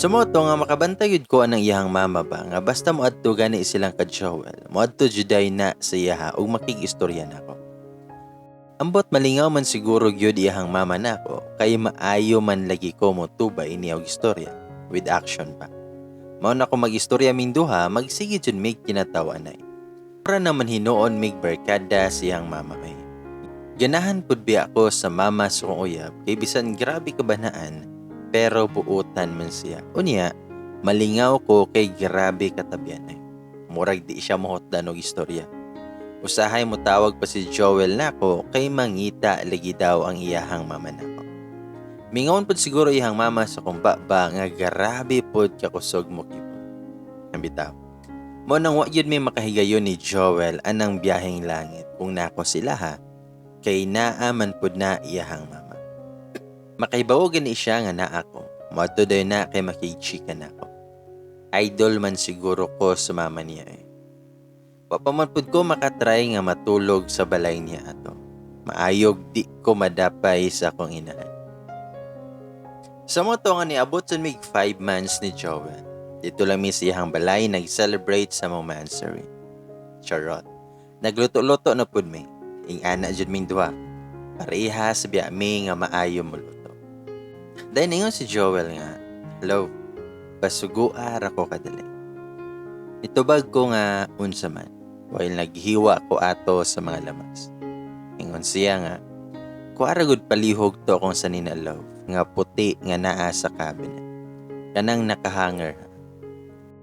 Sumoto nga makabantay yun ko anang iyahang mama ba nga basta moadto gani silang ka-Joel. Moadto juday na sa iyaha ug makig-istorya nako. Ambot malingaw man siguro gyud iyahang mama nako kay maayo man lagi ko motubay niya og istorya with action pa. Mao na ko mag-istorya ming duha magsige jud mig kinatawanay. Para naman hinuon mig barkada siyang mama ay. Ganahan pud biya ako sa mama sa kong uyab kay bisan grabe kabanaan pero buutan man siya. Unya, malingaw ko kay grabe katabyan ay. Murag di siya mohotdan og istorya. Usahay mo tawag pa si Joel nako kay mangita lagi daw ang iyahang mama nako. Mingon pud siguro iyang mama sa kong baba nga grabe pud kakusog mo kipot. Nabitaw. Mo nang wa yun may makahigayon ni Joel anang biyaheng langit kung nako sila ha kay naaman pud na iyahang mama. Makahibaw gani siya nga naa ko. Moadto dayon na kay makigchika nako. Idol man siguro ko sa mama niya eh. Papamanpud ko makatry nga matulog sa balay niya ato. Maayog di ko madapay sa akong inaan. Sa mga nga ni abot sa mig 5 months ni Joel. Dito lang mi siyang balay nag-celebrate sa mong mansary. Charot. Nagluto-luto na pud mi. Ing ana jud ming duha. Pareha sa biya mi nga maayo mo luto. Dahil ingon si Joel nga, hello, pasuguar ako kadali. Itubag ko nga unsa man, while naghiwa ko ato sa mga lamas. Ingon siya nga, kuaragod palihog to kung sa ninalaw, nga puti nga naa sa cabinet. Kanang nakahanger.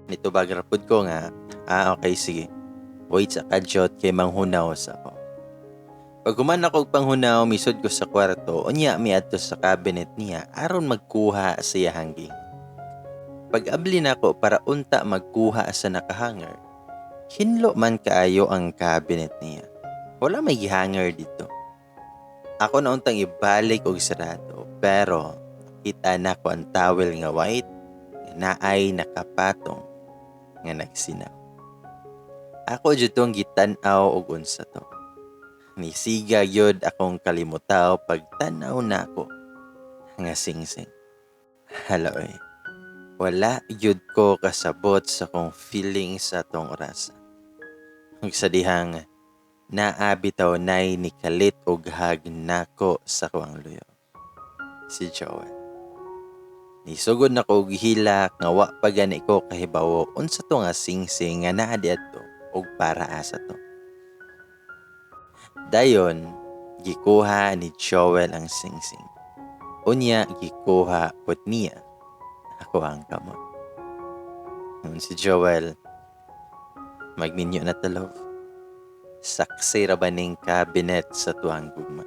Nitubag rapod ko nga, okay sige. Wait sa kadyot kay manghunaw sa ako. Pag human ako panghunaw, misod ko sa kwarto, unya mi adto sa cabinet niya aron magkuha sa iyahang ging. Pag-abli na ko para unta magkuha sa nakahanger, hinlo man kaayo ang cabinet niya. Wala may hanger dito. Ako na untang ibalik og sarado, pero kita na ko ang towel nga white, nga naay nakapatong, nga nagsinaw. Ako jutong gitanaw og unsa to. Nisiga yod akong kalimutaw pagtanaw na ako nga singsing. Haloy. Wala yun ko kasabot sa kong feeling sa tong orasa. Ang sadihang naabitaw na'y nikalit o gahag nako sa kuwang luyo. Si Joel. Nisugod na ko hila nga wa pa gani ko kahibawo unsa to nga singsing nga naa diadto og para asa to. Dayon, gikuha ni Joel ang singsing. Unya gikuha pud niya ako ang kamot. Nung si Joel, magminyo na talo. Saksi ra ba ning cabinet sa tuang gugma.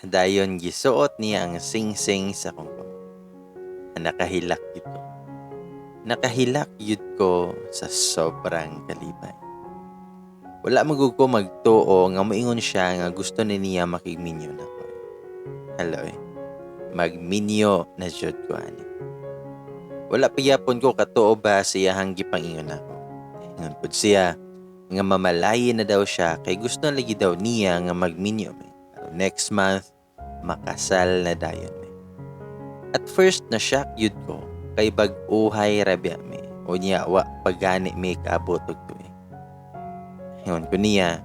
Dayon gisuot niya ang singsing sa kong kamot. Nakahilak ito. Nakahilak yun ko sa sobrang kalibay. Wala magug ko magtuo nga moingon siya nga gusto ni niya makigminyo na ko. Hello eh. Magminyo na jud ko ani. Wala pa yapon ko katuo ba siya hang gipangingon ako. Ingon pud siya nga mamalayi na daw siya kay gusto lagi daw niya nga magminyo me. Next month makasal na dayon me. At first na shock yud ko kay bag-uhay rabya me. Unya wa pagani me kaabot og tuig. Ingon ko niya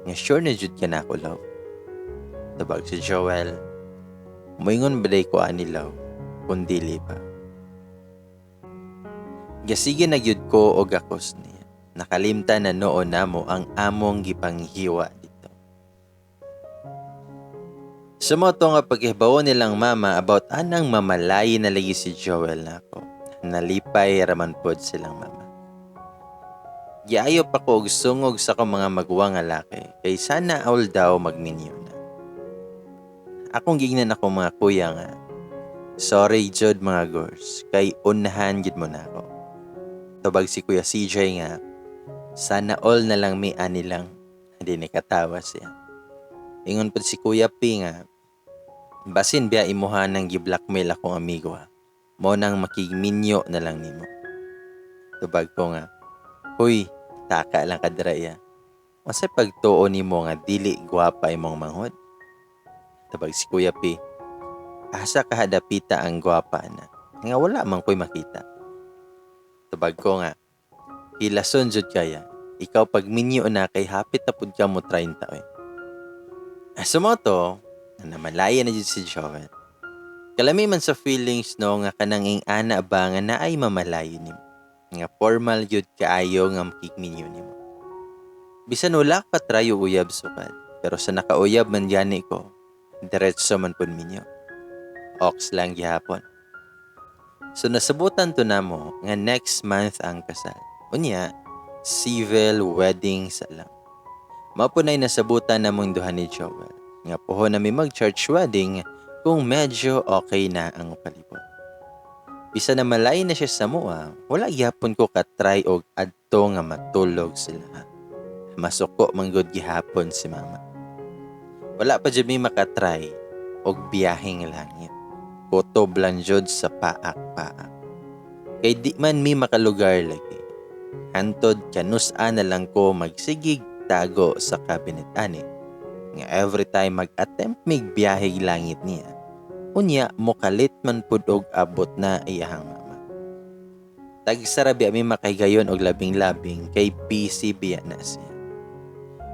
nga sure na jud ka na ako love. Tabag si Joel. Moingon balay ko ani love kun dili pa. Gasige na gyud ko og akos niya. Nakalimtan na noon namo ang among gipanghiwa dito. Sumoto nga paghibawo nilang mama about anang mamalayi na lagi si Joel nako. Nalipay raman pod silang mama. Giayo pa ko og sungog sa kong mga maguwang nga laki kay sana all daw magminyo na. Akong gignan ako mga kuya nga. Sorry jud mga girls kay unahan gid mo na ako. Tubag si Kuya CJ nga, sana all na lang may ani lang. Hindi ni katawa siya. Ingon pa si Kuya P nga, basin biya imuha ng gi-blackmail akong amigo ha. Mo nang makigminyo na lang nimo. Tubag ko nga, huy, taka lang kadraya. Masa pagtuo nimo nga dili gwapa imong manghod. Tubag si Kuya P, asa kahadapita ang gwapa na. nga wala man ko'y makita. Tubag ko nga, hilason jud kaya, ikaw pag minyo na kay hapit na pud ka mo 30 eh. Sumoto, na malaya na jud si Joel. Kalami man sa feelings no nga kanang ana ba nga naay mamalayo nimo. Nga formal jud kaayo nga makikminyo nimo. Bisan wala pa trayo uyab sukad, pero sa nakauyab man gani ko, diretso man pud minyo. Ox lang gihapon. So nasabutan to namo nga next month ang kasal. Unya, civil wedding sa lang. Mao po na'y nasabutan namong duha ni Joel. Nga poho na may mag-church wedding kung medyo okay na ang palibot. Bisa na malay na siya sa mua, wala gihapon ko katry og adto nga matulog sila. Masuko manggod gihapon si mama. Wala pa jud mi makatry og biyaheng langit. Kutob lang jud sa paak-paak. Kay di man mi makalugar lagi. Hantod kanus-a na lang ko magsigig tago sa cabinet ani. Nga every time mag-attempt mig biyaheng langit niya. Unya mokalit man pud og abot na iyahang mama. Tagsarabi mi makaygayon og labing-labing kay busy biya na siya.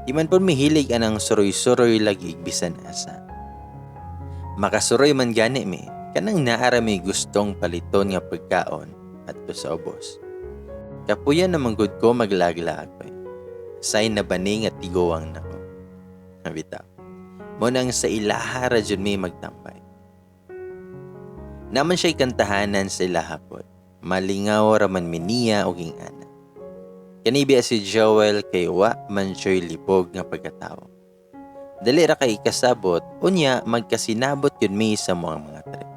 Di man pud mihilig anang suroy-suroy lagi bisan asa. Makasuroy man gani mi, kanang naara mi gustong paliton nga pagkaon adto sa ubos. Kapuyan naman gud ko maglaglag ko. Say na bani nga tiguwang nako. Bitaw. Mo nang sa ilaha ra jud mi magtambay. Naman siya'y kantahanan sa ilaha pod. Malingaw ra man miniya og ingana. Kanibiya si Joel kay wa man siya'y libog nga pagkatao. Dali ra kay kasabot, unya magkasinabot yun mi sa mga trip.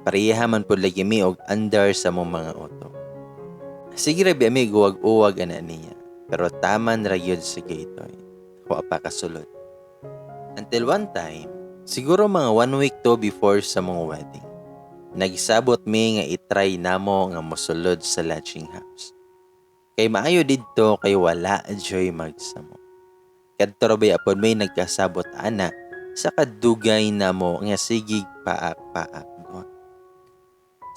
Pareha man po lagi mi og under sa mga auto. Sige ra biya mi guwag-uwag ana niya, pero taman ra yun sa gatoy. Wa pa kasulod. Until one time, siguro mga 1 week to before sa mga wedding, nagisabot mi nga itry namo nga mosulod sa lodging house. Kay maayo didto kay wala joy magsamo. Kadto ra bay apod may nagkasabot ana sa kadugay namo nga sigig paak-paak.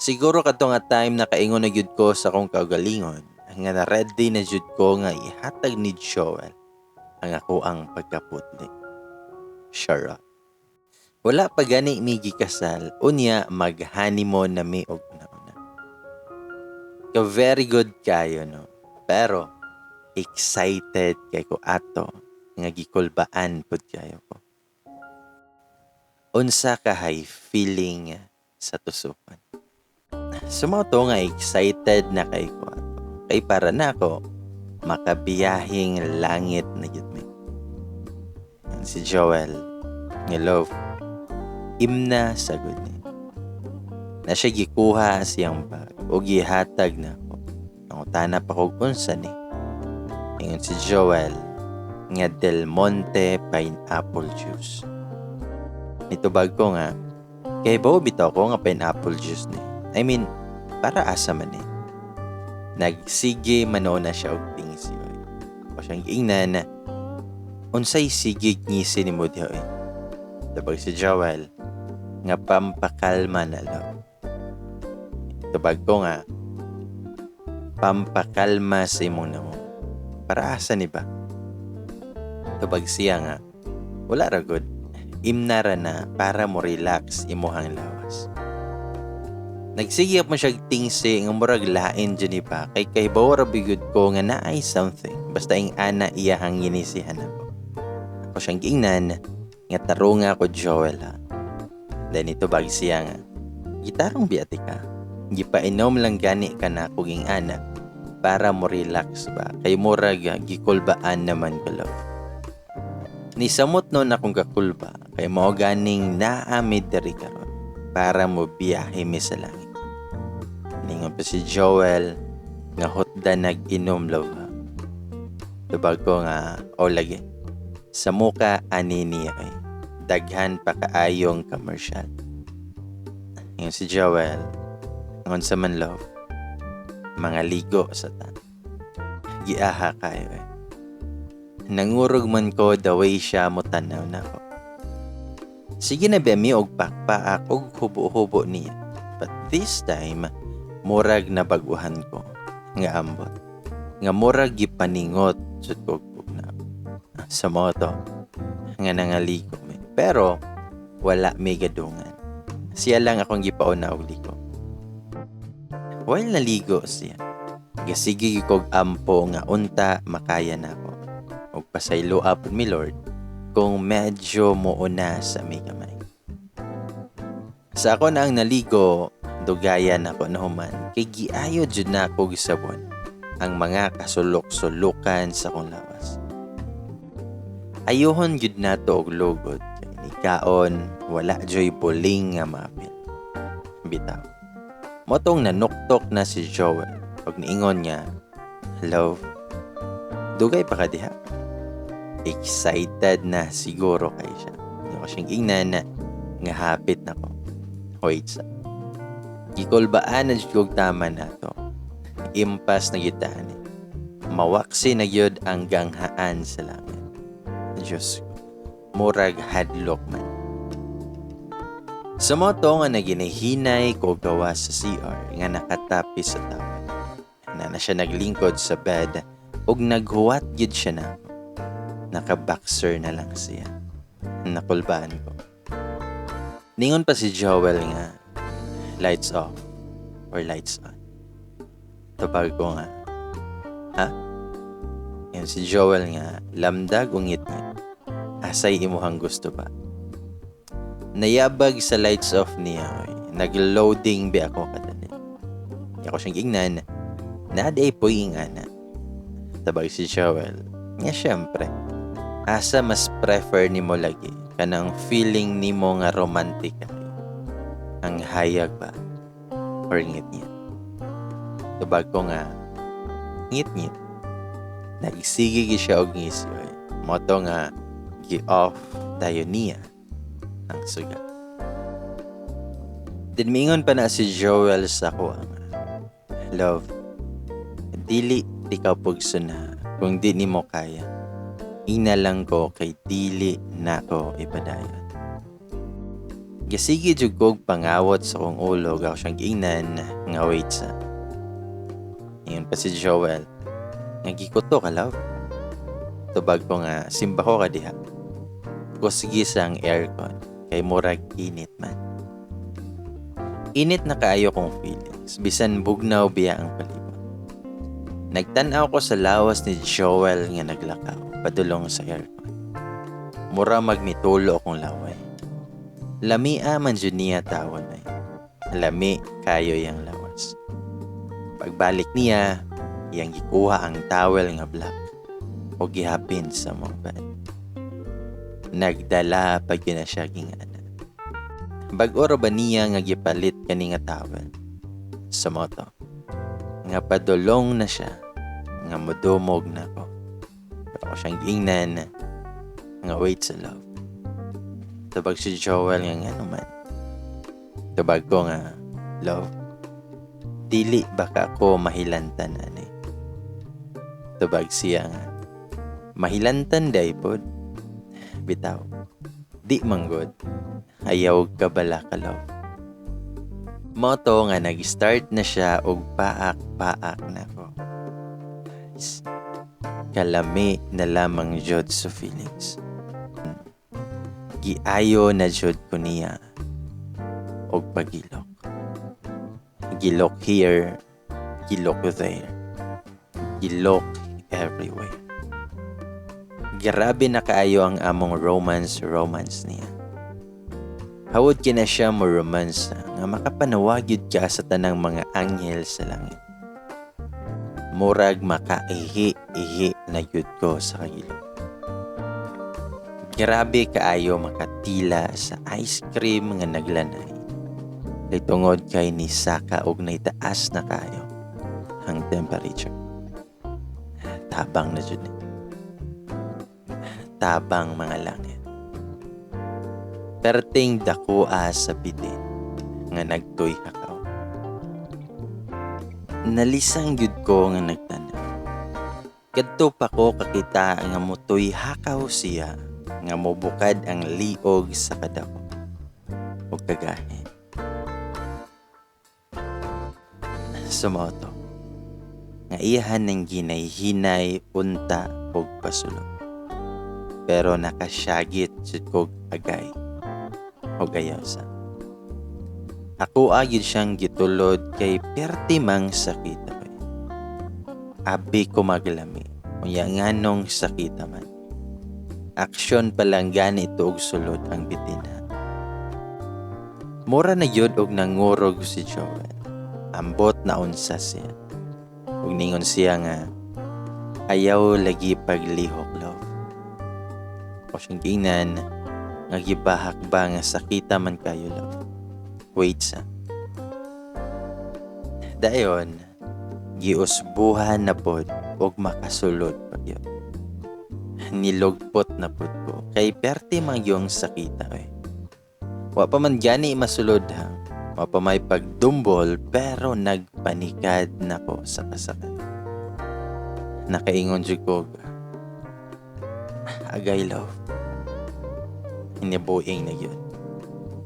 Siguro kadto nga time nakaingon na gyud ko sa akong kaugalingon nga na ready na jud ko nga ihatag ni Joel ang ako ang pagkaputli. Sure. Wala pa gani mi gikasal, unya mag-honeymoon na mi og una-una. Very good kayo no. Pero excited kay ko ato nga gikulbaan pud kayo ko. Unsa kahay feeling sa tusukan. Sumoto nga excited na kay ko ato. Kay para nako makabiyahing langit na gyud mi. Si Joel nga love imna sagud ni. Na siya gikuha siyang bag o gihatag na ko. Nangutana pa kog unsa ni. Ingon si Joel nga Del Monte pineapple juice. Nitubag ko nga kay bao bitaw ko nga pineapple juice ni. I mean, para asa man ni. Nagsige mano na siya og tingsi. O siyang giingnan na unsay sigig ngisi ni mo diha eh. Tabag si Joel nga pampakalma na lang. Tabag ko nga pampakalma sa imong namo. Para asa ni ba? Tabag siya nga wala ra gud. Imnara na para mo relax imuhang lawas. Nagsigiyap mo siya tingsi nga murag lain dyan ba kay kahibaw ra bigud ko nga naay something basta ing ana iyahang ginisihan ako. Ako siyang giingnan nga tarunga ko Joel ha. Then ito bag siya nga gitarong biati ka. Gipainom lang gani ka na kuging ana para mo relax ba kay murag gikulbaan naman ko love. Nisamot no na kung kakulba kay mao ganing naamid diri karon para mo biyahe mi sa langit. Ningon pa si Joel nga hotda nag-inom love ha. Tubag ko nga o lagi sa muka ani niya ay daghan pa kaayong commercial. Yung si Joel ngon sa man love mga ligo sa tan. Giaha kayo eh. Nangurog man ko the way siya mo tanaw na ko. Sige na ba mi og pakpaak og hubo-hubo niya. But this time, murag nabaguhan ko nga ambot. Nga murag gipaningot jud ko na sa moto nga nangaligo mi. Pero wala may gadungan. Siya lang akong gipauna og ligo. While naligo siya, gasigi kog ampo nga unta makaya na ako. Og pasaylo up mi Lord kung medyo muuna sa may kamay. Sa ako na ang naligo, dugayan ako na human kay giayo jud na ako gisabon ang mga kasulok-sulukan sa akong lawas. Ayohon jud nato og lugod kay ni kaon wala joy buling nga mapil. Bitaw. Motong nanuktok na si Joel pag niingon niya, "Hello, dugay pa ka diha?" Excited na siguro kay siya. Hindi ko siyang ingnan na nga hapit na ko. Wait sa. Gikolbaan na jud tama na to. Impas na gitahan. Mawaksi na gyud ang ganghaan sa langit. Diyos ko, murag hadlok man. Sa moto nga naginahinay ko gawa sa CR nga nakatapis sa tawad. Na siya naglingkod sa bed ug naghuwat gyud siya na. Naka-boxer na lang siya. Nakulbaan ko. Ningon pa si Joel nga, lights off or lights on. Tapag ko nga, ha? Yan si Joel nga, lamdag ungit niya. Asay imuhang gusto ba? Nayabag sa lights off niya, nag-loading ba ako kadali. Ako siyang ignan, naday po yung ana. Tabag si Joel, nga syempre, asa mas prefer ni mo lagi kanang feeling ni mo nga romantic ang hayag ba or ngit-ngit. Tabag ko nga, ngit-ngit. Nagsige siya og ngisi. Moto nga, gi-off tayo niya ang suga. Dinmingon pa na si Joel sa ko ang love, dili ikaw pugso na kung di ni mo kaya. Ina lang ko kay dili na ko ipadayon. Gasigi jud kog pangawot sa kong ulo gaw siyang giingnan nga wait sa. Ingon pa si Joel, nga gikuto ka love. Tubag ko nga simba ko ka diha. Kusigi sa ang aircon kay murag init man. Init na kaayo kong feelings bisan bugnaw biya ang palibot. Nagtanaw ko sa lawas ni Joel nga naglakaw padulong sa aircon. Mura magmitulo akong laway. Lamia man jud niya tawon ay. Lami kayo yang lawas. Pagbalik niya, iyang gikuha ang towel nga black o gihapin sa mong bed. Nagdala pag yun na siya gingana. Bag-oro ba niya nga gipalit kani nga towel sa moto. Nga padulong na siya nga mudumog na ko. Ako siyang giingnan nga wait sa love. Tabag si Joel nga naman. Tabag ko nga, love, dili baka ko mahilantan ani. Tabag siya nga, mahilantan day pod. Bitaw, di manggod, ayaw ka bala ka love. Moto nga nag-start na siya og paak-paak na ko. Kalami na lamang jud sa feelings. Giayo na jud ko niya og pagilok. Gilok here, gilok there. Gilok everywhere. Grabe na kaayo ang among romance niya. Hawod kina siya mo romance nga makapanawag yun ka sa tanang mga anghel sa langit. Murag makaihi-ihi na yun ko sa kagilok. Grabe kaayo makatila sa ice cream nga naglanay. Kay tungod kay ni saka og naitaas na kayo ang temperature. Tabang na jud. Tabang mga langit. Perting dakua sa bidin nga nagtoy hakaw. Nalisang gyud ko nga nagtanaw. Kadto pa ko kakita nga mutoy hakaw siya nga mobukad ang liog sa kadako o kagahin. Sumoto. Nga iyahan ng ginay-hinay, unta, ug pasulod. Pero nakasyagit jud kog agay. O gayosa. Ako agid siyang gitulod kay perti mang sakita ko. Abi ko maglami. Unya nganong sakita man. Aksyon palang gani ito og sulod ang bitina. Mura na yun og nangurog si Joel. Ambot na unsa siya. Ug ningon siya nga, ayaw lagi paglihok love. O siyang ginan, nga gibahak ba nga sakita man kayo love. Wait sa. Dayon, giusbuhan na pod og makasulod pa yun. Nilugpot na pod ko kay perti mang yung sakita eh. Wa pa man gani masulod ha. Wa pa may pagdumbol pero nagpanikad na ko sa kasakan. Nakaingon jud ko. Agay love. Inibuing na yun.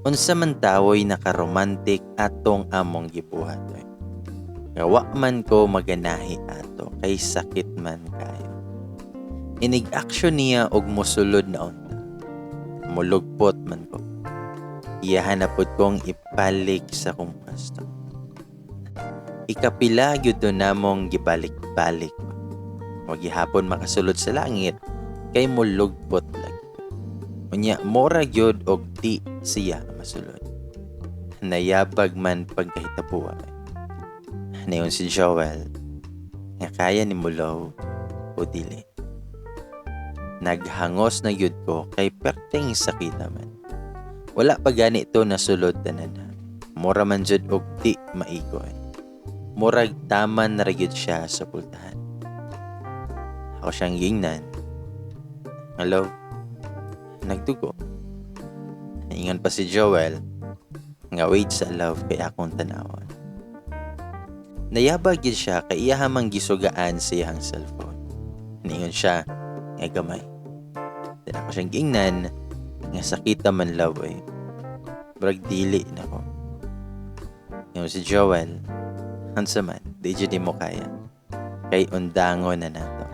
Unsa man tawoy nakaromantik atong among gibuhat. Nga man ko maganahi ato kay sakit man kayo. Inig-aksyon niya og mosulod na unta. Mulugpot man ko. Iyahan na pod kong ipalik sa kong pasto. Ikapila gyud namong gibalik-balik. Wag gihapon makasulod sa langit kay mulugpot lagi. Unya mora gyud og di siya masulod. Nayabag man pagkahitabuan. Nayon si Joel nga kaya ni Mulaw o dili. Naghangos na gyud ko kay perting sakit naman. Wala pa gani ito nasulod tanan. Mura man jud og di maigoy. Murag taman na gyud siya sa pultahan. Ako siyang gingnan. Hello? Nagdugo. Ingon pa si Joel nga wait sa love kay akong tanawon. Nayabag gyud siya kay iya hamang gisugaan sa iyang cellphone. Ingon siya nga gamay. Then ako siyang gingnan nga sakita man love eh. Brag dili na ko. Yung si Joel, hansa man, di dyan mo kaya. Kay undangon na nato.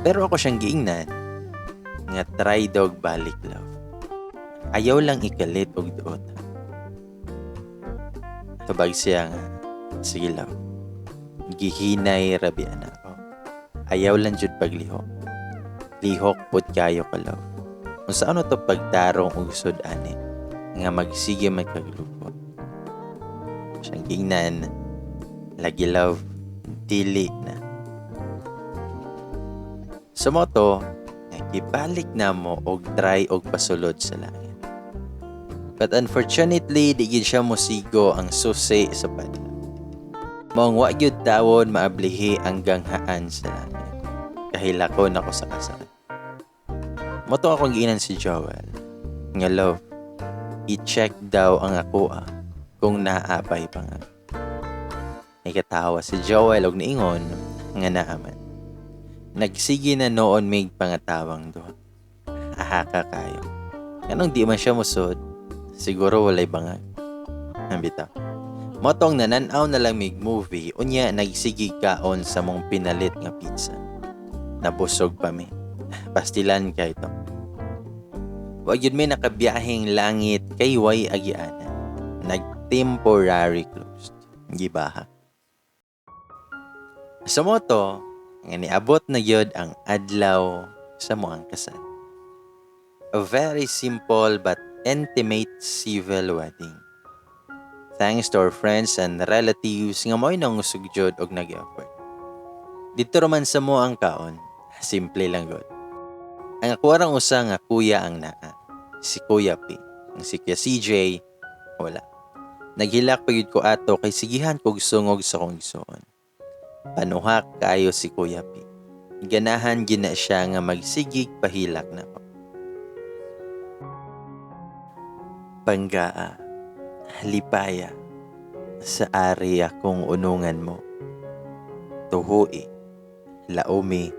Pero ako siyang giingnan, nga try dog balik love. Ayaw lang ikalit og duot. Tubag siya nga, sige love. Gihinay rabian ako. Ayaw lang jud paglihok. Lihok pud kayo ka love. Kung saan to pagtarong og sud ani nga magsige magkaglupot. Siyang gingnan, lagi love, dili na. Sa moto, nakibalik na mo og try og pasulod sa langit. But unfortunately, di gid siya mosigo ang susi sa padla. Maong wa gyud tawon maablihi ang ganghaan sa langit. Kahilakon ako sa kasal. Moto akong giinan si Joel. Nga love, i-check daw ang ako kung naabay pa nga. Ikatawa si Joel og niingon nga naaman. Nagsige na noon may pangatawang doon. Ahaka kayo. Anong di man siya musod? Siguro walay bangag. Ambita. Motong nananaw na lang mig movie, unya nagsige kaon sa mong pinalit nga pizza. Nabusog pa mi. Pastilan kay ito. Wag yun may nakabiyaheng langit kay way agianan. Nag-temporary closed. Gibaha. Sa moto, nga niabot na yun ang adlaw sa moang kasal. A very simple but intimate civil wedding. Thanks to our friends and relatives nga mo'y nangusugjod og nag-effort. Dito raman sa moang kaon, simple lang god. Ang akwarang usa nga kuya ang naa. Si Kuya P. Ang si Kuya CJ, wala. Naghilak pa yun ko ato kay sigihan kog sungog sa kong isuon. Panuhak kayo si Kuya P. Ganahan gina siya nga magsigig pahilak na ko. Panggaa, lipaya, sa ari akong unungan mo. Tuhui, laumi,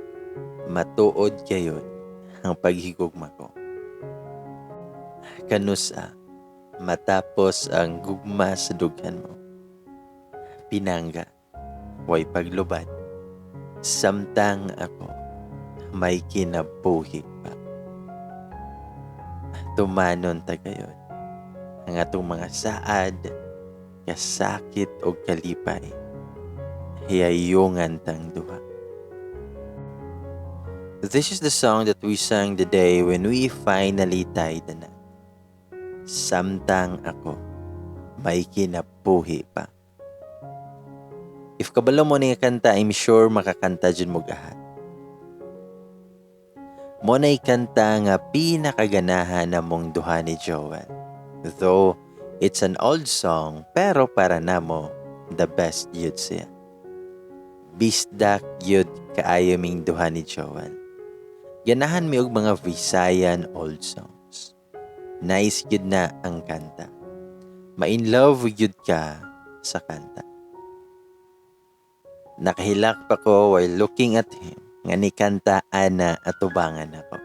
matuod kayon ang paghigugma ko. Kanusa, matapos ang gugma sa dughan mo. pinangga, way paglubad. Samtang ako, may kinabuhi pa. Tumanon tagayon, ang atong mga saad, kasakit o kalipay, hiyayungan tang duha. This is the song that we sang the day when we finally tied the knot. Samtang ako, may kinabuhi pa. If kabalo mo na kanta, I'm sure makakanta dyan mo gahat. Mo na'y kanta nga pinakaganahan na mong duha ni Joel. Though, it's an old song, pero para namo, the best yun siya. Bisdak yun kaayo ming duha ni Joel. Ganahan mi og mga Visayan old songs. Nice yun na ang kanta. Ma-in love yun ka sa kanta. Nakahilak pa ko while looking at him nga ni kanta ana atubangan ako.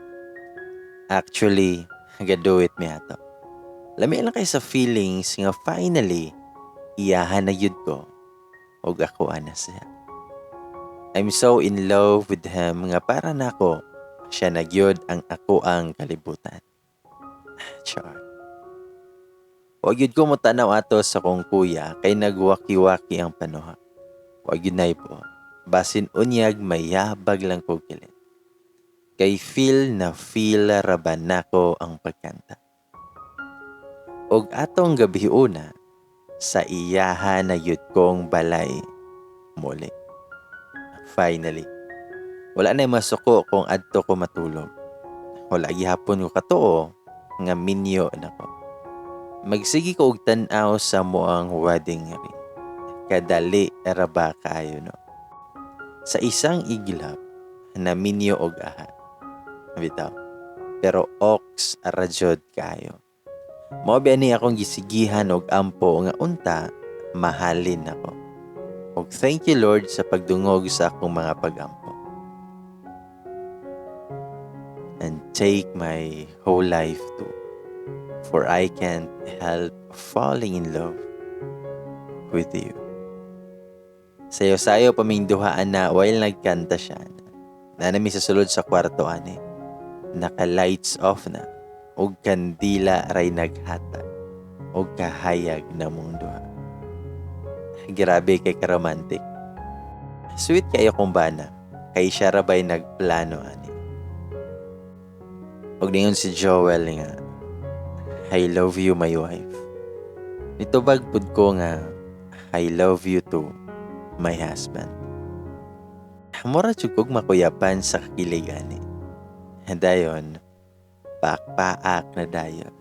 Actually, do it mi ato. Lami lang kayo sa feelings nga finally iyahan na yun ko og ako ana siya. I'm so in love with him nga para na ako siya nagyod ang ako ang kalibutan. Char. Wag yun ko mo tanaw ato sa kong kuya kay nagwaki-waki ang panuha. Wag yun na po. Basin unyag mayabag lang ko kilit. Kay feel raban nako ang pagkanta. Og atong gabi una, sa iyahan na yun kong balay muli. Finally. Wala na masuko kung adto ko matulog. Wala gihapon ko katoo nga minyo na ko. Magsigi ko og tan-aw sa moang wedding ring. Kadali eraba kayo no. Sa isang iglap na minyo og aha. Bitaw. Pero ox arajod kayo. Mao ni akong gisigihan og ampo nga unta mahalin ako. Og thank you Lord sa pagdungog sa akong mga pagampo. And take my whole life too. For I can't help falling in love with you. Sayo-sayo pamingduhaan na while nagkanta siya. Nanami sa sulod sa kwarto ani. Naka-lights off na. Og kandila aray naghata. Og kahayag na mong duha. Grabe kay karomantik. Sweet kayo kumbana. Kay siya rabay nagplano ani. Og ningon si Joel nga, I love you my wife. Nito bagpud ko nga, I love you too, my husband. Mura tsugog makuyapan sa kakiligani. Dayon, pakpaak na dayon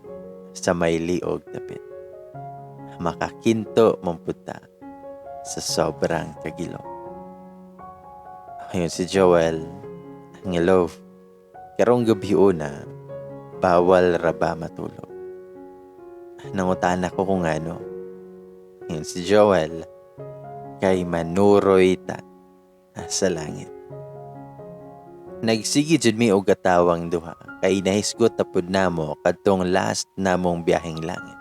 sa may liog tapit. Makakinto mamputa sa sobrang kagilo. Ayun si Joel, ang love. Karong gabi una, bawal raba matulog. Nangutaan ako kung ano. Yun si Joel, kay manuroy ta sa langit. Nagsigi jud mi og katawang duha, kay nahisgot tapod namo kadtong last namong biyaheng langit.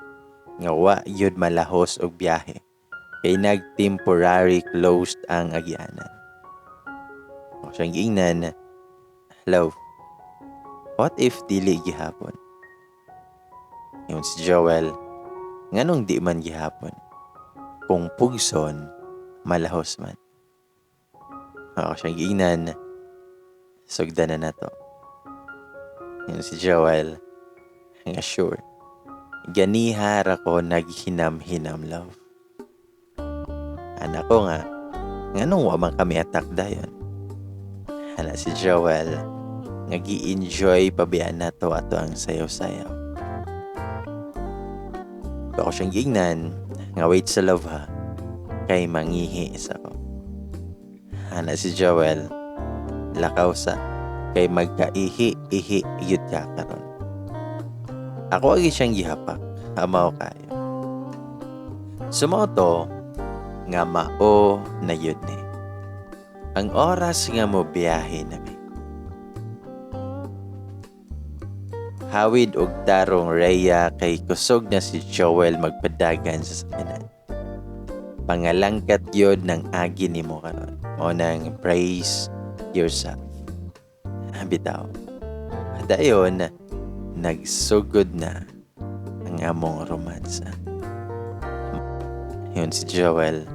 Nga wa yun malahos og biyahe, kay nag-temporary closed ang agyanan. O siyang giingnan, love, what if dili gihapon? Yun si Joel, nganong di man gihapon? Kung pugson, malahos man. Ako siyang giingnan, sugdan na to. Yun si Joel, nga sure, ganihar ako naghinam-hinam love. Anak ko nga, nganong wa man kami atak dayon? Ana si Joel, nag-i-enjoy pabiyan na to ato ang sayaw-sayaw. Ako siyang gignan, nga wait sa love ha, kay mangihi isa ko. Ana si Joel, lakaw sa, kay magkaihi-ihi yun ka karon. Ako agi siyang gihapak, amaw kayo. Sumoto, nga mao na yun ni. Ang oras nga mo biyahe namin. Hawid og tarong Rhea kay kusog na si Joel magpadagan sa sakyanan. pangalangkat yun ng agi nimo karon. O nang praise yourself. Bitaw. Dayon, nagsugod na ang among romansa. Yun si Joel.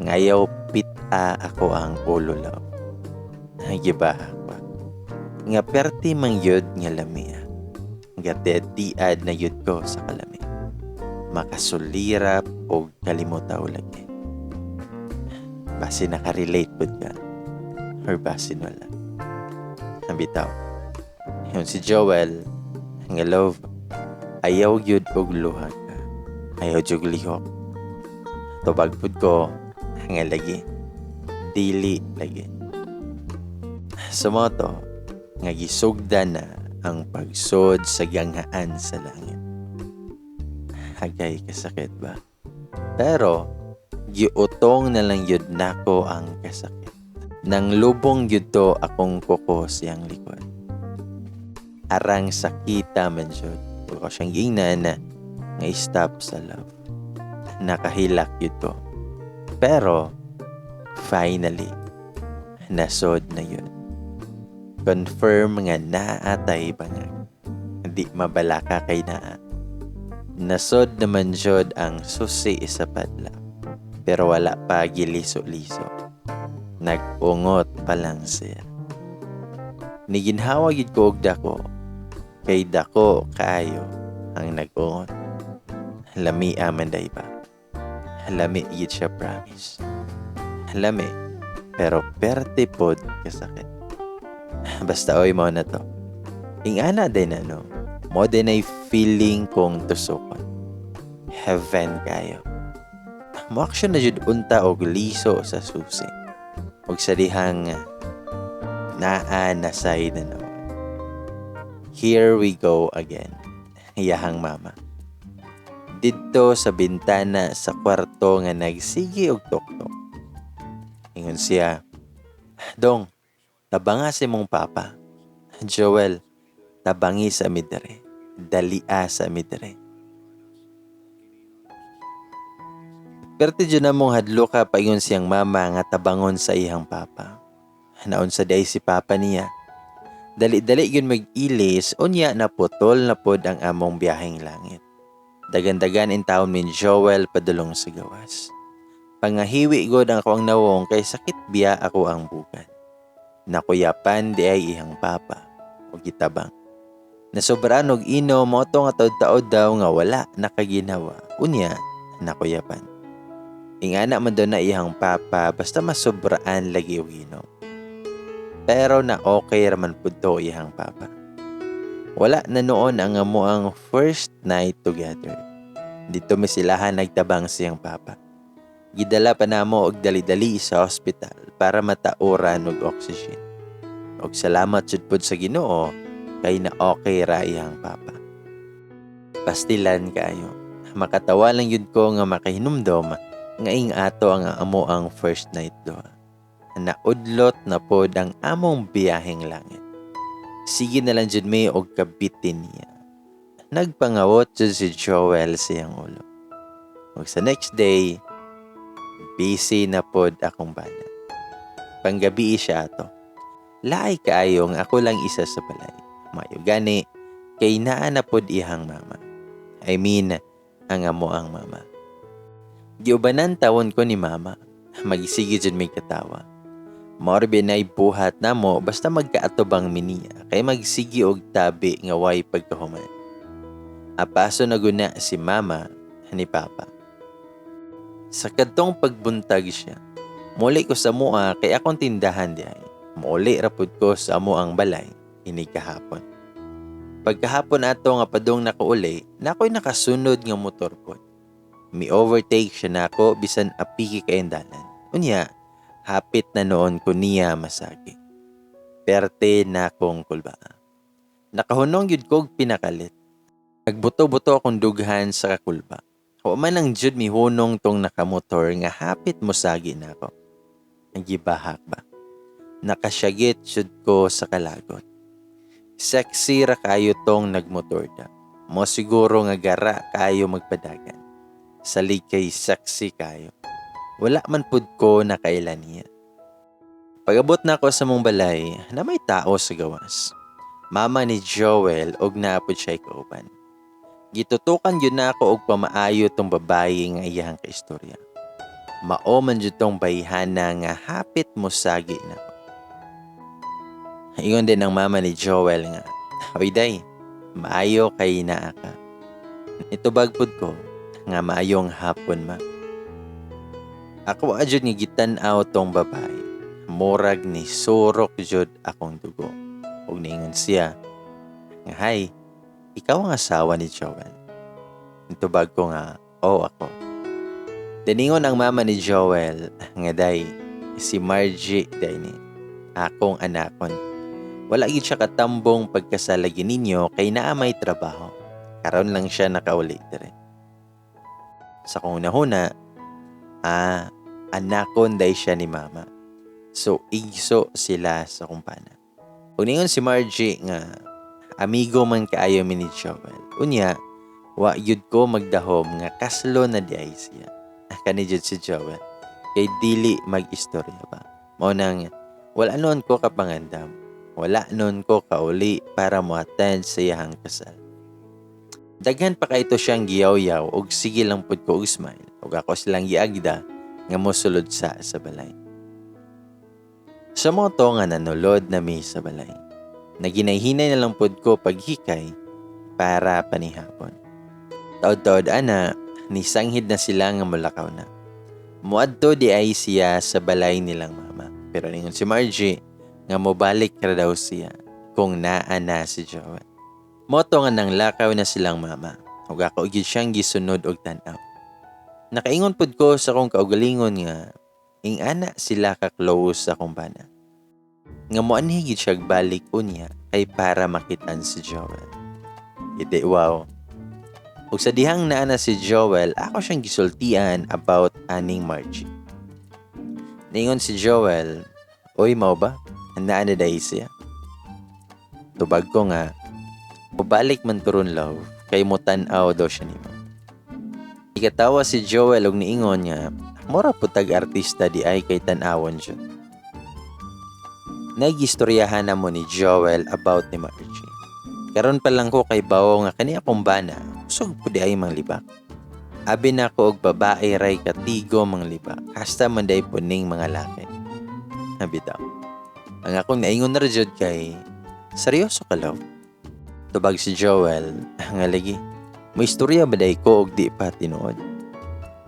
Ngayaw pita ako ang ulo law. Gibahak pa. Nga perti mang yod nga lami. Nga dediad na yod ko sa kalami. Makasulirap o kalimutaw lagi. Basi nakarelate po ka. Or basi wala. Ang bitaw. Yun si Joel. Nga love. Ayaw yun og luhag ka. Ayaw jug lihok. Tubagpod ko. Nga lagi. Dili lagi. Sumoto. Nga gisugda na ang pagsod sa ganghaan sa langit. Hagay kasakit ba? Pero, giutong na lang yun nako ang kasakit. Nang lubong yun to akong kuko siyang likod. Arang sakita man yun. Ko siyang ingnan nga stop sa love. Nakahilak yun to. Pero, finally, nasod na yun. Confirm nga naatay bangag. Hindi mabalaka kay naa. Nasod naman jod ang susi sa padla. Pero wala pa giliso-liso. Nag-ungot pa lang siya. Niginhawa gid ko og dako. Kay dako kaayo ang nag-ungot. Lami amanday pa. Lami gid siya promise. Lami. Pero perte pod kasakit. Basta oy mo na to. Ingana din ano. Mo din ay feeling kong tusukon. Heaven kayo. Mo aksyon na jud unta og liso sa susi. Og sa dihang naa na side na naman. Here we go again. Iyahang mama. Dito sa bintana sa kwarto nga nagsigi og tuktok. Ingon siya, Dong, tabanga si mong papa. Joel, tabangi sa midre. Dalia sa midre. Perti dyan na mong hadlo ka paingon siyang mama nga tabangon sa ihang papa. Naon sa day si papa niya. Dali-dali yun mag-ilis, unya na putol na pod ang among biyaheng langit. Dagan-dagan in taon min Joel padulong sa gawas. Pangahiwi god ang akong nawong kay sakit biya ako ang bukad. Nakuyapan di ay ihang papa o gitabang. Nasobran og ino mo to nga taod-taod daw nga wala nakaginawa. Unya, nakuyapan. Ingana man daw na ihang papa basta masobraan lagi og inom. Pero na okay raman pud to ihang papa. Wala na noon ang amuang first night together. Dito mi silahan nagtabang siyang papa. Gidala pa namo og dali-dali sa hospital para matauran og oxygen. Og salamat jud pud sa Ginoo kay na okay ra iyang papa. Pastilan kayo. Makatawa lang yun ko nga makahinumdom nga ing ato ang amo ang first night do. Naudlot na pod ang among biyaheng langit. Sige na lang jud may og kabitin niya. Nagpangawot jud si Joel siyang ulo. Og sa next day, busy na pod akong bana. Panggabi siya ato. Laay kaayong ako lang isa sa balay. Mayo gani kay naa na pod ihang mama. I mean, ang amo ang mama. Giubanan tawon ko ni mama. Magisigi jud may katawa. Morbe na'y buhat na mo basta magkaatubang miniya kay magsigi og tabi nga way pagkahuman. Apaso na guna si mama ni papa. Sa kadtong pagbuntag siya, muli ko sa mua kay akong tindahan di ay. Muli rapod ko sa amo ang balay, ini kahapon. Pagkahapon ato nga padong nakuuli, nako'y nakasunod nga motor pod. Mi-overtake siya nako bisan apiki kay dalan. Unya, hapit na noon ko niya masagi. Perte na kong kulba. Nakahunong yun kog pinakalit. Nagbuto-buto akong dughan sa kakulba. O man ang jud mi hunong tong nakamotor nga hapit mo sagi na ako. Nagibahak ba? Nakasyagit jud ko sa kalagot. Sexy ra kayo tong nagmotor da. Mo siguro nga gara kayo magpadagan. salig kay sexy kayo. Wala man pud ko nakailan niya. Pag-abot na ako sa mong balay na may tao sa gawas. Mama ni Joel og naapod siya kauban. Gitutukan yun na ako og pamaayo tong babae nga iyang kaistorya. Mao man jud tong bayhana nga hapit mo sagi na. Ingon din ang mama ni Joel nga, "Hoy day, maayo kay naa ka." Itubag pud ko nga maayong hapon ma. Ako adjud nga gitan-aw tong babae. Murag ni surok jud akong dugo. Ug niingon siya nga, "Hay, ikaw ang asawa ni Joel." Itubag ko nga, "Oo ako." Diningon ang mama ni Joel nga, "Day, si Margie day ni akong anakon. Wala gid siya katambong pagkasalagi ninyo kay naa may trabaho. Karon lang siya nakauli dire." Sa kong nahuna, anakon day siya ni mama. So, igso sila sa kumpana. Kung ningon si Margie nga, amigo man kaayo mi ni Joel. Unya, wa yun ko magdahom nga kaslo na di ay siya. Kani jud si Joel. Kay dili mag-istorya ba. Mao nang, wala noon ko kapangandam. Wala noon ko kauli para mo-attend sa iyang kasal. Daghan pa kaito siyang giyaw-yaw og sige lang pud ko og smile. Ug ako silang giagda nga mosulod sa balay. Sa moto nga nanulod na mi sa balay. Naginayhinay na lang pud ko paghikay para panihapon. Taod-taod ana, nisanghid na sila nga mulakaw na. Muadto di ay siya sa balay nilang mama. Pero ningon si Margie nga mobalik ra daw siya kung naa na si Joel. Moto nga nang lakaw na silang mama. Ug ako gyud siyang gisunod og tan-aw. Nakaingon pud ko sa akong kaugalingon nga ing-ana sila ka-close sa kumpana. Nga moanhi gid siya balik unya kay para makitan si Joel. Iti wow. Ug sa dihang naa na si Joel, ako siyang gisultian about aning Margie. Ningon si Joel, "Oy, mao ba? Naa na day siya?" Tubag ko nga, "Balik man turon love, kay mo tan-aw daw siya nimo." Ikatawa si Joel og niingon nga, "Mura putag artista di ay kay tan-awon siya." Nagistoryahan na mo ni Joel about ni Margie. Karon pa lang ko kay bawo nga kani akong bana, usog po di ay manglibak. Abi na ko og babae ray katigo manglibak, hasta man day puning mga laki. Habitaw. Ang akong naingon na rajud kay, "Seryoso ka love?" Tubag si Joel, nga lagi, "May istorya ba day ko og di pa tinuod?"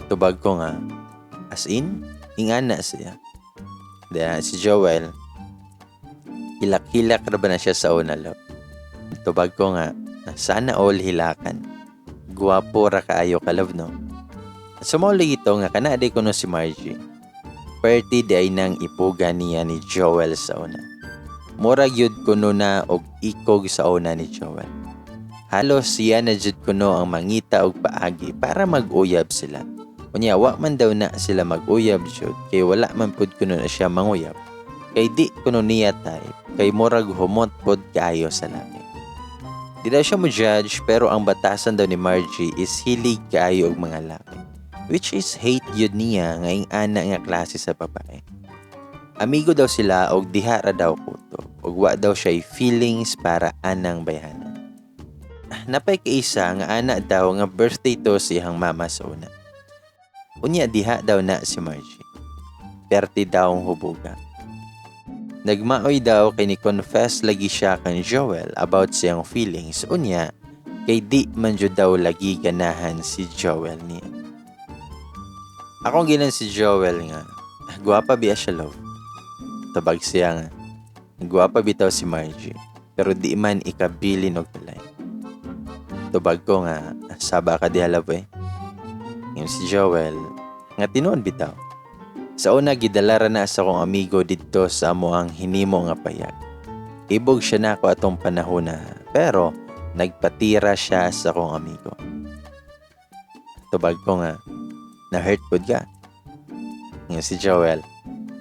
Tubag ko nga, "As in, ingana siya." Dahil si Joel, hilak-hilak na ba na siya sa una love? Tubag ko nga, "Sana all hilakan. Guwapo ra kaayo ka love no?" At sumuli ito nga kanade ko no si Margie. Perti di ay nang ipuga niya ni Joel sa una. Murag yun kuno na og ikog sa una ni Joel. Halos siya na jud kuno ang mangita og paagi para mag-uyab sila. Unya wa man daw na sila mag-uyab jud kay wala man pud kuno na siya manguyab. Kay di kuno niya type kay murag humot pod kaayo sa laki. Di daw siya mo judge pero ang batasan daw ni Margie is hilig kaayo og mga laki. Which is hate yun niya nga ing-ana nga klase sa babae. Amigo daw sila og diha ra daw kuto og wa daw siya feelings para anang bayhana. Napay kaisa nga ana daw nga birthday to siyang mama sa una. Unya diha daw na si Margie. Perti daw ang hubuga. Nagmaoy daw kay ni confess lagi siya kan Joel about siyang feelings. Unya kay di man jud daw lagi ganahan si Joel niya. Akong ginan si Joel nga, "Guwapa biya siya love." Tabag siya nga, "Guwapa bitaw si Margie, pero di man ikabilin og balay." Tubag ko nga, "Saba ka diha love eh." Yung si Joel, nga tinuod bitaw. Sa una gidala ra na sa akong amigo didto sa amo ang hinimo nga payag. Ibog siya na ako atong panahon na, pero nagpatira siya sa akong amigo. Tubag ko nga, "Na-hurt pod ka." Nga si Joel,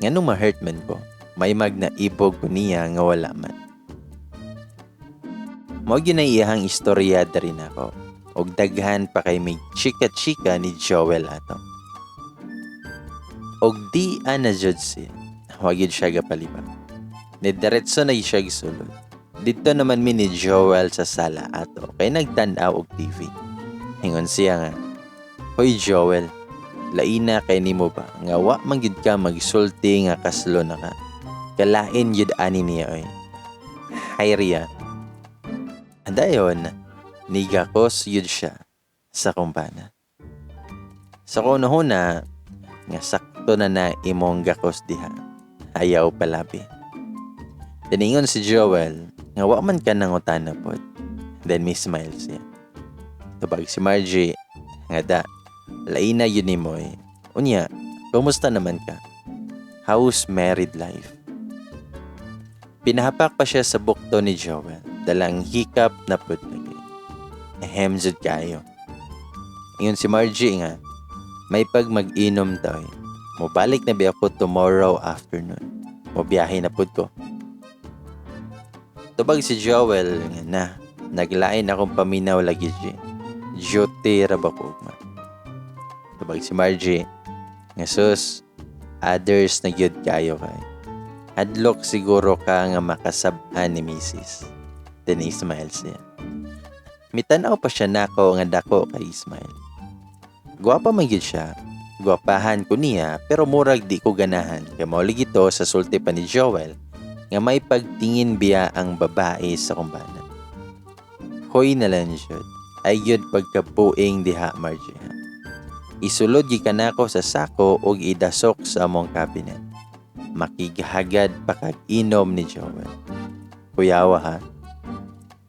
"Nganong ma-hurt man ko? May mag na ibog ko niya nga wala man." Mao gyud na iyang istorya dari nako. og daghan pa kay mig chika-chika ni Joel ato. Og di ana jud siya, wag yun siya gapalibang. Diretso na siya gisulod. Dito naman mi ni Joel sa sala ato kay nagtan-aw og TV. Ingon siya nga, "Hoy Joel, laina kay nimo ba nga wa man gyud ka magsulti nga kaslo na ka. Kalain yun ani niya oy." Hay Ria. Dayon, nigakos yun siya sa kumpana. Sa kunahuna, nga sakto na imong gakos diha. Ayaw palabi. Tiningon si Joel, nga wa man ka nangutana pod. Then may smile siya. Tubag si Margie, nga da, laina yun ni mo eh. Unya, kumusta naman ka? How's married life? Pinahapak pa siya sa bukto ni Joel. Dalang hikap na pod lagi. Jud kayo. Ingon si Margie nga, may pag mag-inom daw eh. Mobalik na biya ko tomorrow afternoon. Mobiyahe na pod ko. Tubag si Joel nga na, naglain akong paminaw lagi siya. Duty ra ba ko ma? Tubag si Margie, nga sus, others na gyud kayo kay. Hadlok siguro ka nga makasab-an ni Mrs. Then Ismail siya. Mitanaw pa siya nako nga dako kay Ismail. Guwapa man gyud siya. Guwapahan ko niya pero murag di ko ganahan. Kaya maulig ito sa sulti pa ni Joel nga may pagtingin biya ang babae sa kumbana. Hoy na lang jud. Ay gyud pagkapuing diha Margie. Isulod gikan nako sa sako ug idasok sa among cabinet. Makigahagad pa kag inom ni Joel. Kuyawa ha.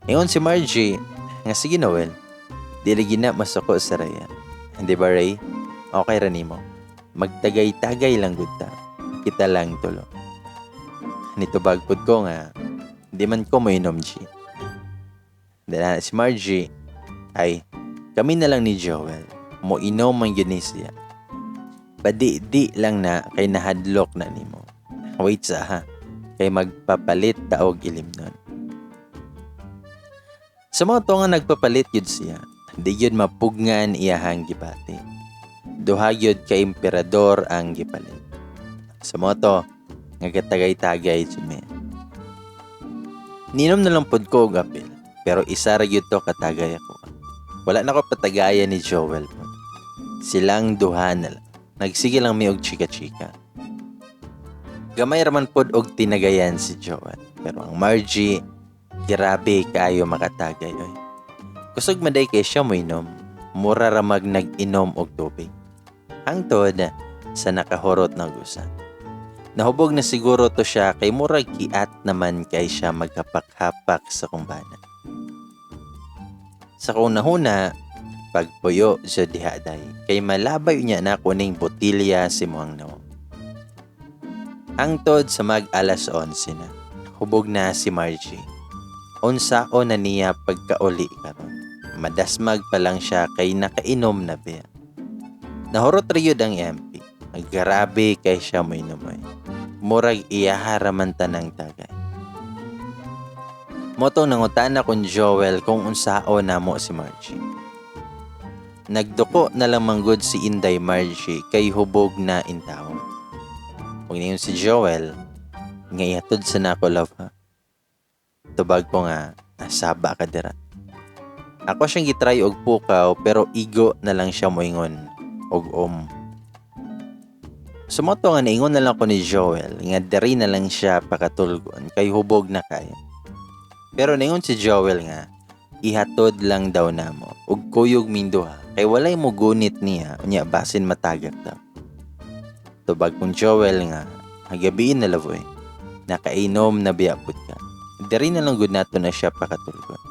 Ingon si Margie, nga sige Noel, dili gina masuko sa raya. Hindi ba Ray? Okay ra nimo. Magtagay-tagay lang gud ta. Kita lang tulo. Nitubag pud ko nga, di man ko moinom G. Dala si Margie, ay, kami na lang ni Joel. Moinom man yun siya. Padi-di lang na kay nahadlok na nimo. Wait sa ha, kay magpapalit taog ilim nun. Sa mga to nga nagpapalit yun siya, di yun mapugngan iyahang gibati. Duha yun ka emperador ang gipalit. Sa mga to, nga katagay-tagay siya. Ninom na lang pod ko og apil, pero isa ra yun to katagay ako. Wala na ko patagayan ni Joel po. Silang duha na lang. Nagsige lang mi og chika-chika. Gamay raman pod og tinagayan si Joel. Pero ang Margie, grabe kaayo makatagay oy. Kusog maday kay siya mo inom. Mura ra mag nag-inom og tubig. Hangtod sa nakahurot na gusa. Nahubog na siguro to siya kay murag kiat naman kay siya maghapak-hapak sa kumbana. Sa kunahuna, pagpuyo sa dihaday, kay malabay niya na kuning botilya si Muang Naw. Hangtod sa mag-alas 11 na, hubog na si Margie. Unsao na niya pagkauli karon. Madasmag pa lang siya kay nakainom na biya. Nahurot riyod ang MP. Grabe kay siya mo inumoy. Murag iyaharaman tanang tagay. Motong nangutana kung Joel kung unsao na mo si Margie. Nagduko na lang manggod si Inday Margie kay hubog na intawon. Kung niyon si Joel, nga ihatod sa nako love ha. Tubag ko nga, nasaba ka dira. Ako siyang gitry og pukaw pero igo na lang siya moingon og Sumoto nga naingon na lang ko ni Joel nga diri na lang siya pakatulgon kay hubog na kay. Pero naingon si Joel nga ihatod lang daw namo ug kuyog minduha kay walay mo gunit niya unya basin matagak daw. Tubag kong Joel nga agabiin na lavoy. Nakainom na biapod ka. Diri na lang gud nato na siya pakatulgon.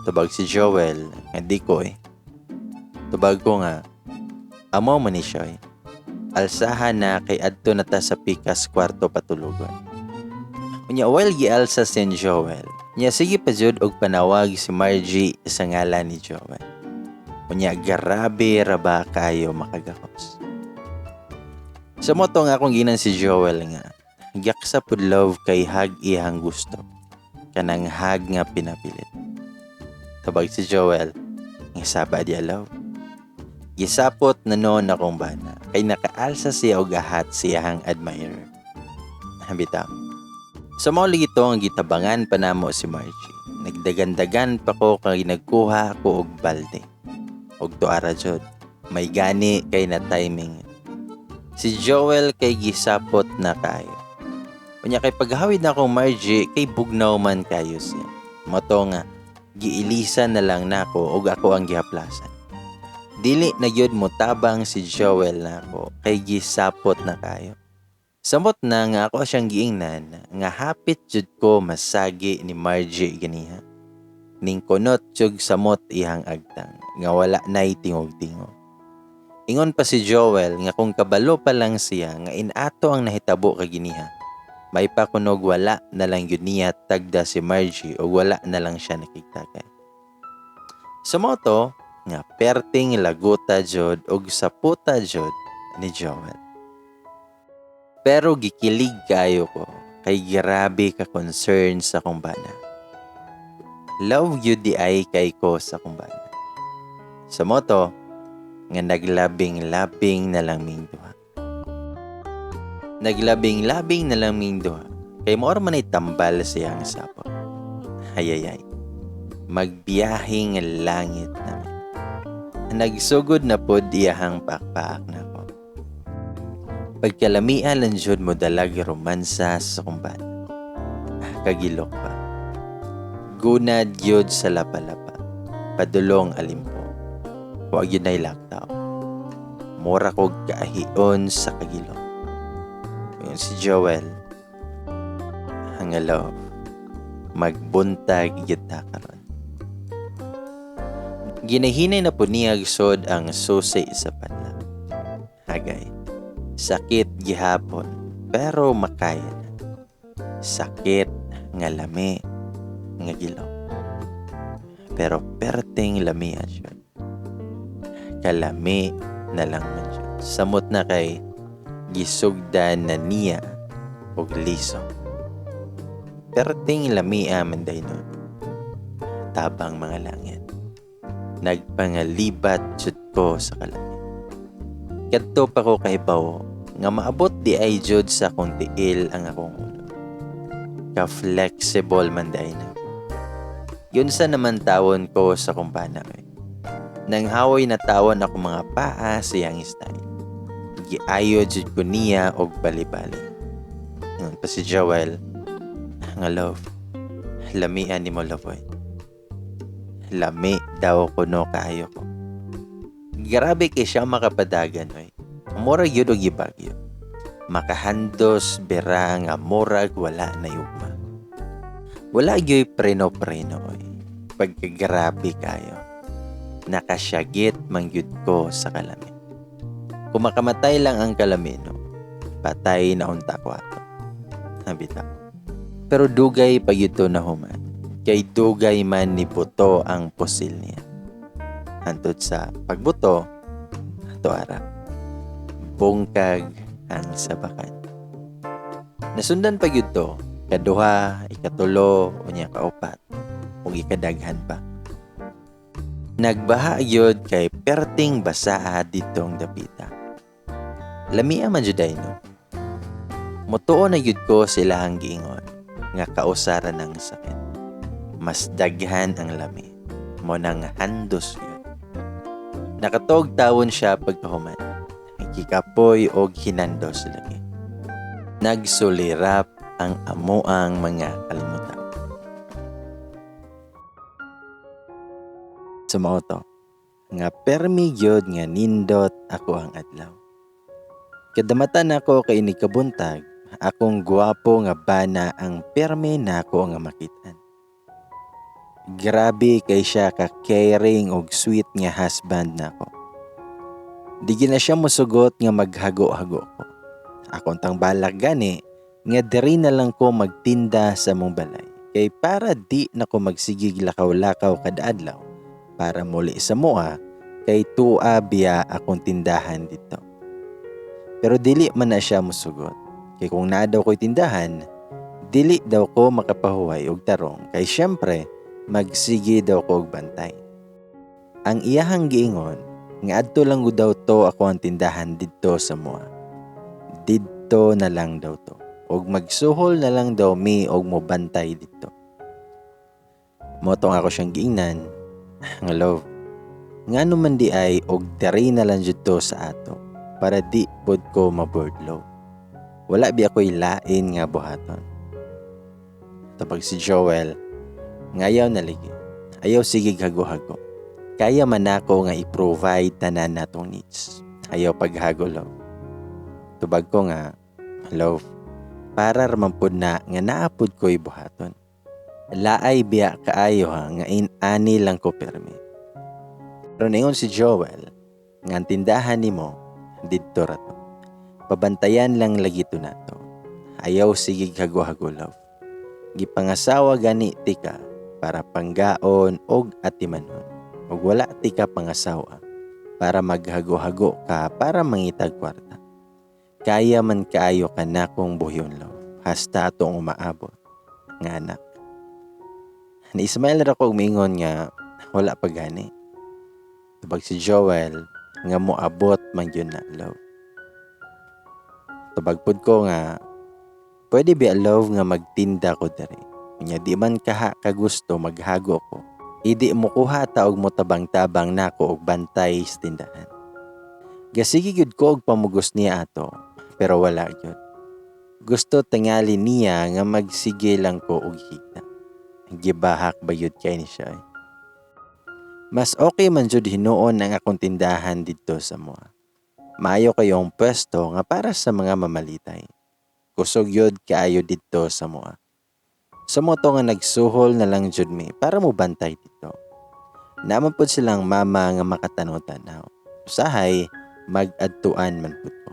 Tubag si Joel nga di ko Tubag ko nga amo man ni siya Alsahan na kay adto na ta sa pikas kwarto patulugon. Unya while gialsa si Joel, nya sige pa jud og panawag si Margie sa ngalan ni Joel. Unya grabe ra ba kayo makagakos. Sa moto nga akong ginan si Joel nga, gyaksa pud love kay hag iyang gusto. Kanang hag nga pinapilit. Tabag si Joel, Saba di alaw. Gisapot na noon akong bana, kay nakaalsa siya og ahat siyang admirer. Bitaw. Sa mao ito ang gitabangan pa namo si Margie. Nagdagandagan pa ko kay nagkuha ko og balde. Og tuara jud. May gani kay na timing. Si Joel kay gisapot na kayo. Unya kay paghawid na akong Margie kay bugnaw man kayo siya. Moto nga giilisan na lang nako og ako ang gihaplasan. Dili na gyud mo tabang si Joel nako kay gisapot na kayo. Samot na nga ako siyang giingnan nga hapit jud ko masagi ni Margie ganiha. Ning kunot jud samot ihang agtang nga wala nay tingog-tingog. Ingon pa si Joel nga kung kabalo pa lang siya nga inato ang nahitabo kay giniha. May pakunog wala na lang yun niya tagda si Margie o wala na lang siya nakiktakay. Sa moto, nga perting laguta jod o saputa jod ni Joel. Pero gikilig kayo ko kay grabe ka concern sa kong bana. Love you di ay kay ko sa kong bana. Sa moto, nga naglabing-labing na lang ming duha. Naglabing-labing na lang ming duha. Kay moor man ay tambal siyang sapo. Hayayay. Magbiyahing langit namin. Nagsugod na po diyahang pakpaak na ko. Pagkalamian lang jud mo dalag romansa sa kumban. Kagilok pa. Gunad yod sa lapalapa. Padulong alimpo. Huwag yun ay laktaw. Mura kog kaahion sa kagilok. Yun si Joel. Hangalaw. Magbuntag yata karon. Ginahinay na po niya sod ang susi sa panla. Hagay. Sakit gihapon, pero makaya na. Sakit nga lami, nga gilaw. Pero perting lami asyon. Kalami na lang man siya. Samot na kay gisugdan na niya og liso. Perting lami aman day nun. Tabang mga langit. Nagpangalibat jud ko sa kalami. Kadto pa ko kay bawo nga maabot di ay jud sa kung tiil ang akong ulo. Ka-flexible man day na. Yun sa naman tawon ko sa kumpana ko. Nang hawoy na tawon ako mga paa siyang style. Giayo jud ko niya og bali-bali. Yun pa si Joel. Nga love. Lamian ni mo love. Lami daw ko no kaayo ko. Grabe kay siya makapadagan oy. Murag yun o gibagyo. Makahandos bera nga murag wala na yugma. Wala gyo'y preno-preno oy. Pagkagrabe kayo. Nakasyagit mangyud ko sa kalami. Kung makamatay lang ang kalamino, patay na unta ko ato. Habita. Pero dugay pag ito na human. Kay dugay man ni buto ang pusil niya. Hantod sa pagbuto, ato ara. Bungkag ang sabakan. Nasundan pag ito, kaduha, ikatulo, unya kaupat, o ikadaghan pa. Nagbaha yod kay perting basaa ditong dapita. Lamia man juday no. Mutuo na yud ko sila ang giingon, nga kausaran ng sakit. Mas daghan ang lami. Mo nang handos yun. Nakatog tawon siya pagkahuman. Kikapoy og hinandos lagi. Nagsulirap ang amuang mga kalmutan. Sumauto. Nga permi gyud nga nindot ako ang adlaw. Kadamatan ako kay ni kabuntag, akong guwapo nga bana ang permi nako nga makitaan. Grabe kay siya ka-caring og sweet nga husband nako. Di na siya musugot nga maghago-hago ko. Akong tang balak gani nga diri na lang ko magtinda sa mong balay. Kay para di na ko magsigig lakaw-lakaw kada adlaw para muli sa mua kay tua biya akong tindahan dito. Pero dili man na siya musugot. Kay kung naa daw ko'y tindahan, dili daw ko makapahuway og tarong. Kay syempre, magsige daw ko og bantay. Ang iyahang giingon nga adto lang gud daw to ako ang tindahan didto sa moa. Didto na lang daw to. Og magsuhol na lang daw mi og mobantay didto. Motong ako siyang giingnan. Nga love, ngano man di ay og diri na lang jud to sa ato para di pod ko maburdlaw. Wala bi ako'y lain nga buhaton. Tapag si Joel, ngayaw na ligi. Ayaw sige hago-hago. Kaya man ako nga i-provide tanan natong needs. Ayaw paghago, love. Tubag ko nga, love, para raman pod na nga naapod ko buhaton. Laay biya kaayo ha, nga inani lang ko permi. Pero ningon si Joel, nga ang tindahan nimo didto ra to. Pabantayan lang lagi to nato. Ayaw sige hago-hago, love. Gipangasawa gani tika para panggaon og atimanon. Og wala ti ka pangasawa para maghago-hago ka para mangitag kwarta. Kaya man kaayo ka na kong buhyon, love. Hasta atong umaabot. Nga anak. Ni-smile ra ko umingon nga wala pa gani. Tubag si Joel nga moabot man yun na, love. Tubag pod ko nga pwede ba, love, nga magtinda ko diri. Nya di man kaha kagusto maghago ko. Idi mo kuha ta og motabang-tabang nako og bantay sa tindahan. Gasigi gyud ko og pamugos niya ato, pero wala gyud. Gusto tingali niya nga magsige lang ko og higda. Gibahak ba yun kay ni siya? Mas okay man jud hinuon ang akong tindahan dito sa moa. Maayo kayong pwesto nga para sa mga mamalitay. Kusog yun kaayo dito sa moa. Sa moto nga nagsuhol na lang jud mi para mo bantay dito. Naman pod silang mama nga makatanaw-tanaw. Usahay mag-adtuan man pod ko.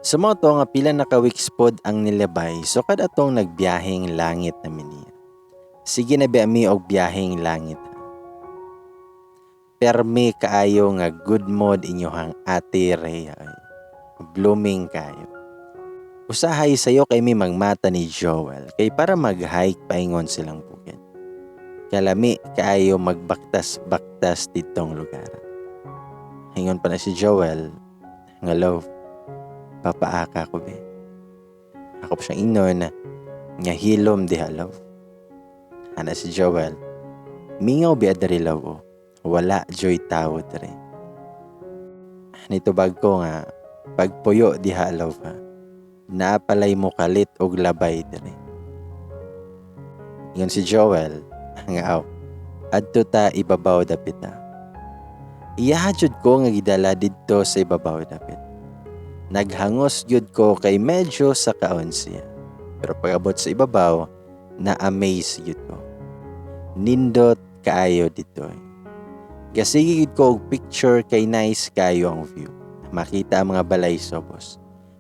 Sa moto nga pila na ka weeks pod ang nilabay, so kad atong nagbiyaheng langit na niya. Sige na mi og biyaheng langit. Permi kaayo nga good mood inyohang ate Rhea. Blooming kayo. Usahay sayo kay mi magmata ni Joel kay para mag-hike paingon silang bukid. Kalami kaayo magbaktas-baktas ditong lugar. Hingon pa na si Joel, nga love, papaaka ko be. Ako pa siyang inon nga hilom diha, love. Ana si Joel, mingaw bi adari, love, wala joy tao diri. Nitubag ko nga pagpuyo diha, love, ha. Naapalay mo kalit og labay diri. Yun si Joel, nga adto ta ibabaw dapit ta. Iyahajud ko nga gidala didto sa ibabaw dapit. Naghangos gyud ko kay medyo sa kaon siya. Pero pag-abot sa ibabaw, na-amaze gyud ko. Nindot kaayo dito. Gasigi gyud ko og picture kay nice kayo ang view. Makita ang mga balay sobos.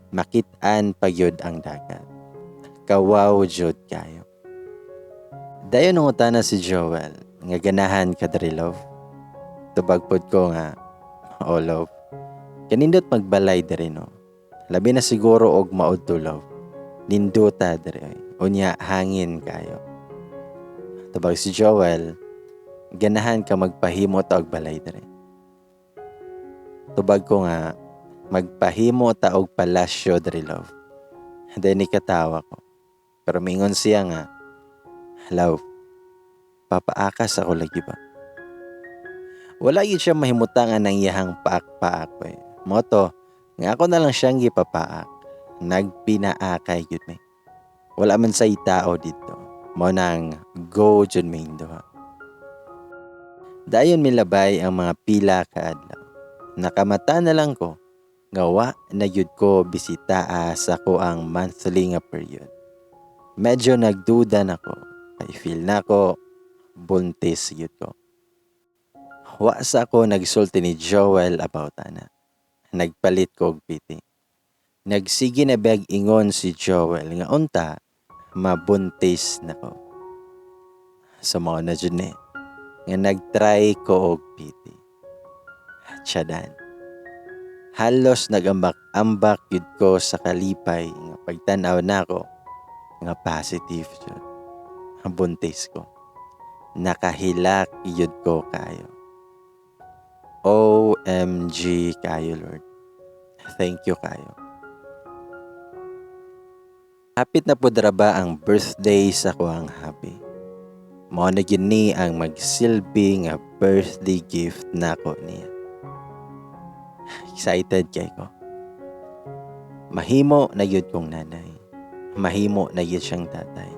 Makit-an pagyod ang dagat. Kawaw jud kayo. Dayon nungutana si Joel, nga ganahan ka diri, love. Tubagpod ko nga, oh love, kanindot magbalay diri, no. Labi na siguro og maud to, love. Ninduta diri, unya hangin kayo. Tubag si Joel, ganahan ka magpahimo ta og balay diri. Tubag ko nga, magpahimo ta og palasyo diri, love. Then ikatawa ko. Pero mingon siya nga, love, papaakas ako lagi ba? Wala yun siya mahimutangan ng iyahang paak-paak ko eh. Moto, nga ako na lang siyang gipapaak. Nagpinaakay yun eh. Wala man sa itao dito. Mo nang go jud may duha. Dayon milabay ang mga pila kaadlaw. Nakamata na lang ko. Gawa na yun ko bisita sa ko ang monthly nga period. Medyo nagduda na ko. I feel na ko buntis yun ko. Wa sa ko nagsulti ni Joel about ana. Nagpalit ko og piti. Nagsige na bag ingon si Joel nga unta mabuntis na ko. So mo na jud ni nga nagtry ko og piti. Tiyadan. Halos nagambak-ambak yun ko sa kalipay nga pagtanaw na ko nga positive yun. Ang buntis ko. nakahilak yun ko kayo. OMG kayo, Lord. Thank you kayo. Hapit na po ba ang birthday sa ko ang happy. Mao na gyud ni ang magsilbi nga birthday gift nako niya. Excited kay ko. Mahimo na gyud kong nanay. Mahimo na gyud siyang tatay.